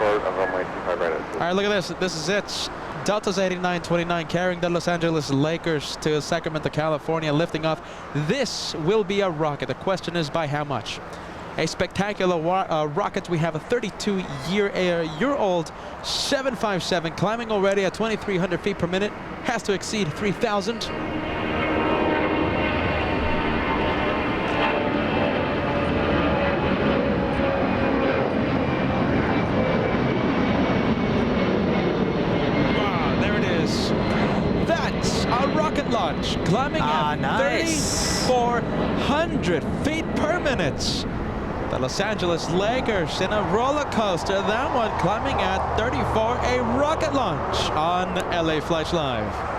short of runway 25 right at 2. All right, look at this. This is it. Delta's 8929 carrying the Los Angeles Lakers to Sacramento, California, lifting off. This will be a rocket. The question is by how much? A spectacular rocket. We have a 32-year-old 757 climbing already at 2,300 feet per minute. Has to exceed 3,000. Rocket launch, climbing at nice. 3,400 feet per minute. The Los Angeles Lakers in a roller coaster. That one climbing at 34, a rocket launch on LA Flights Live.